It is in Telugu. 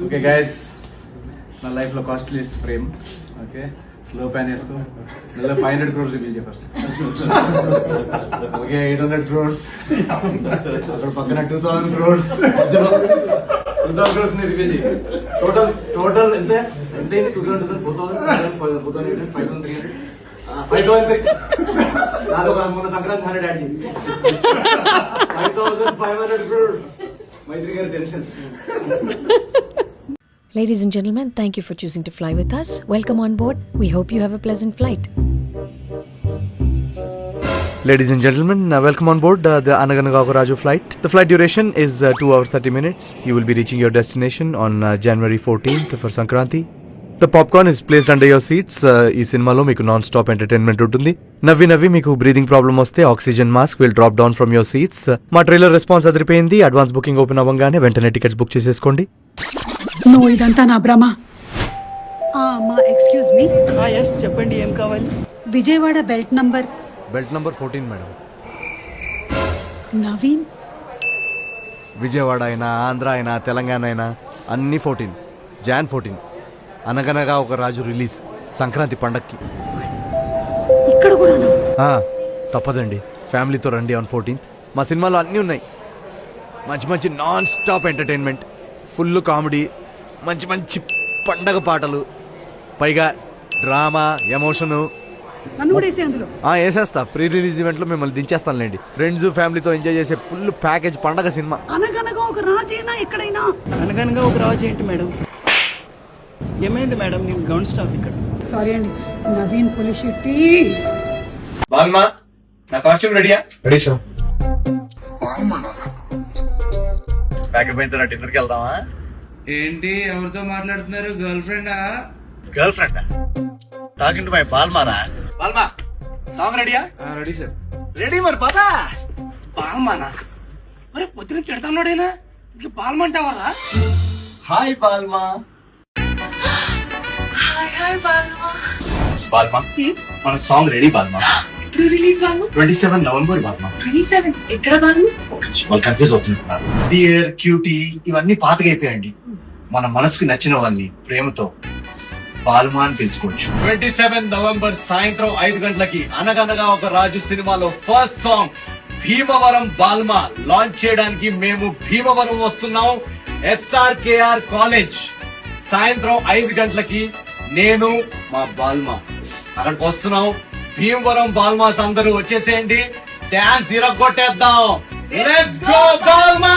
ఓకే గైస్, నా లైఫ్ లో costliest frame. Okay, slow pan వేసుకో. 500 crores రివీల్ చేయ ఫస్ట్. Okay, 800 crores. అక్కడ పక్కన 2000 crores. 2000 crores ని రివీల్ చేయ. టోటల్ ఎంత? 2000, 4000, 4000, 5300, 5000. మొన్న సంక్రాంతి 100 యాడ్ చేయి. 5500 crores. మైత్రి గారి tension. Ladies and gentlemen, thank you for choosing to fly with us. Welcome on board. We hope you have a pleasant flight. Ladies and gentlemen, welcome on board the Anaganagaoka Raju flight. The flight duration is 2 hours 30 minutes. You will be reaching your destination on January 14th for Sankranti. The popcorn is placed under your seats. ఈ సినిమాలో మీకు నాన్ స్టాప్ ఎంటర్టైన్మెంట్ ఉంటుంది. నవ్వి మీకు బ్రీదింగ్ ప్రాబ్లమ్ వస్తే oxygen mask will drop down from your seats. మా ట్రైలర్ రెస్పాన్స్ అదిరిపోయింది. అడ్వాన్స్ బుకింగ్ ఓపెన్ అవ్వగానే వెంటనే టికెట్స్ బుక్ చేసేసుకోండి. నువ్వు ఇదంతా నా భ్రమ. అమ్మా, ఎక్స్క్యూజ్ మీ. ఎస్ చెప్పండి, ఏం కావాలి? Vijayawada belt number 14 madam. Naveen. Vijayawada అయినా, ఆంధ్ర అయినా, తెలంగాణ అయినా అన్ని 14. Jan 14 అనగనగా ఒక రాజు రిలీజ్ సంక్రాంతి పండక్కి. ఇక్కడ కూడా తప్పదండి, ఫ్యామిలీతో రండి ఆన్ 14th. మా సినిమాలో అన్నీ ఉన్నాయి. మంచి non stop entertainment, full comedy, మంచి పండగ పాటలు, పైగా డ్రామా, ఎమోషను. నన్ను కూడా వేసే అందులో. వేసేస్తా. ప్రీ రిలీజ్ ఈవెంట్లో మిమ్మల్ని దించేస్తానులేండి. ఫ్రెండ్స్ ఫ్యామిలీతో ఎంజాయ్ చేసే ఫుల్ ప్యాకేజ్ పండగ సినిమా. అనగనగా ఒక రాజైనా ఎక్కడైనా. అనగనగా ఒక రాజు ఏంటి మేడం? ఏమైంది మేడం? నేను గ్రౌండ్ స్టాఫ్ ఇక్కడ. సారీ అండి. నవీన్ పులిశెట్టి. బాల్మా, నా కాస్ట్యూమ్ రెడీయా? Ready sir. ప్యాకప్ అయిన తర్వాత డిన్నర్కి వెళ్దామా? ఏంటి, ఎవరితో మాట్లాడుతున్నారు? గర్ల్ ఫ్రెండా? Girl friend talking to my బాల్మారా. బాల్మా, సాంగ్ రెడీయా? Ready sir. రెడీ మరి పదా. బాల్మానా? మరి పొద్దున తిడతాన్నాడేనా? ఇంక బాల్మంటావరా? Hi Balma. Hi Balma. Balma, మన సాంగ్ రెడీ బాల్మా. ఎప్పుడు రిలీజ్ బాల్మా? 27 November Balma. 27 ఎక్కడ బాల్మా? వాళ్ళు కన్ఫ్యూజ్ అవుతున్నారు. డియర్, క్యూటీ ఇవన్నీ పాతగా అయిపోయాయండి. మన మనసుకు నచ్చిన వాళ్ళని ప్రేమతో బాల్మా అని తెలుసుకోవచ్చు. 27 నవంబర్ సాయంత్రం 5 గంటలకి అనగనగా ఒక రాజు సినిమాలో first song Bhimavaram Balma launch చేయడానికి మేము భీమవరం వస్తున్నాం. SRKR కాలేజ్ సాయంత్రం 5 గంటలకి నేను మా బాల్మా అక్కడికి వస్తున్నాం. భీమవరం బాల్మాస్ అందరూ వచ్చేసేయండి. డాన్స్ ఇరగొట్టేద్దాం. Let's go Balma.